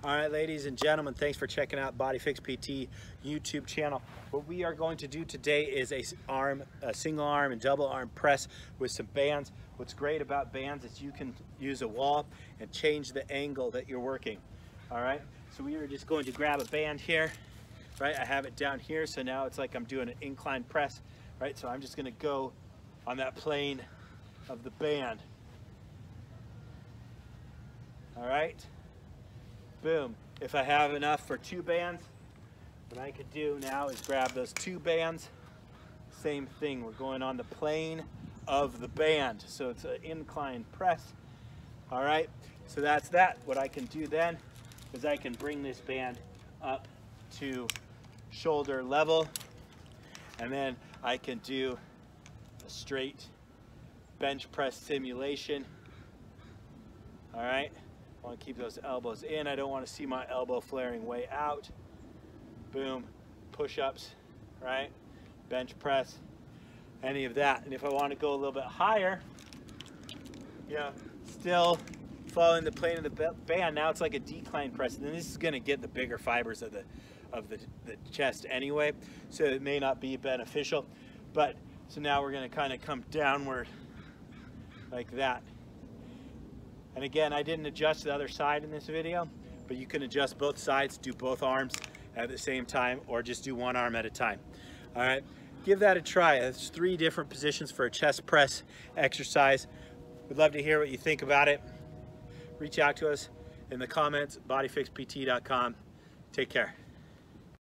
All right, ladies and gentlemen, thanks for checking out BodyFix PT YouTube channel. What we are going to do today is a single arm and double arm press with some bands. What's great about bands is you can use a wall and change the angle that you're working. All right, so we are just going to grab a band here, right? I have it down here, so now it's like I'm doing an incline press, right? So I'm just gonna go on that plane of the band. All right. Boom. If I have enough for 2 bands, what I could do now is grab those 2 bands. Same thing, we're going on the plane of the band. So it's an incline press. All right, so that's that. What I can do then is I can bring this band up to shoulder level, and then I can do a straight bench press simulation. All right. I want to keep those elbows in. I don't want to see my elbow flaring way out. Boom. Push-ups, right? Bench press, any of that. And if I want to go a little bit higher, still following the plane of the band, now it's like a decline press. And then this is going to get the bigger fibers of the chest anyway, so it may not be beneficial. But so now we're going to kind of come downward like that. And again, I didn't adjust the other side in this video, but you can adjust both sides, do both arms at the same time, or just do one arm at a time. All right, give that a try. There's 3 different positions for a chest press exercise. We'd love to hear what you think about it. Reach out to us in the comments, bodyfixpt.com. Take care.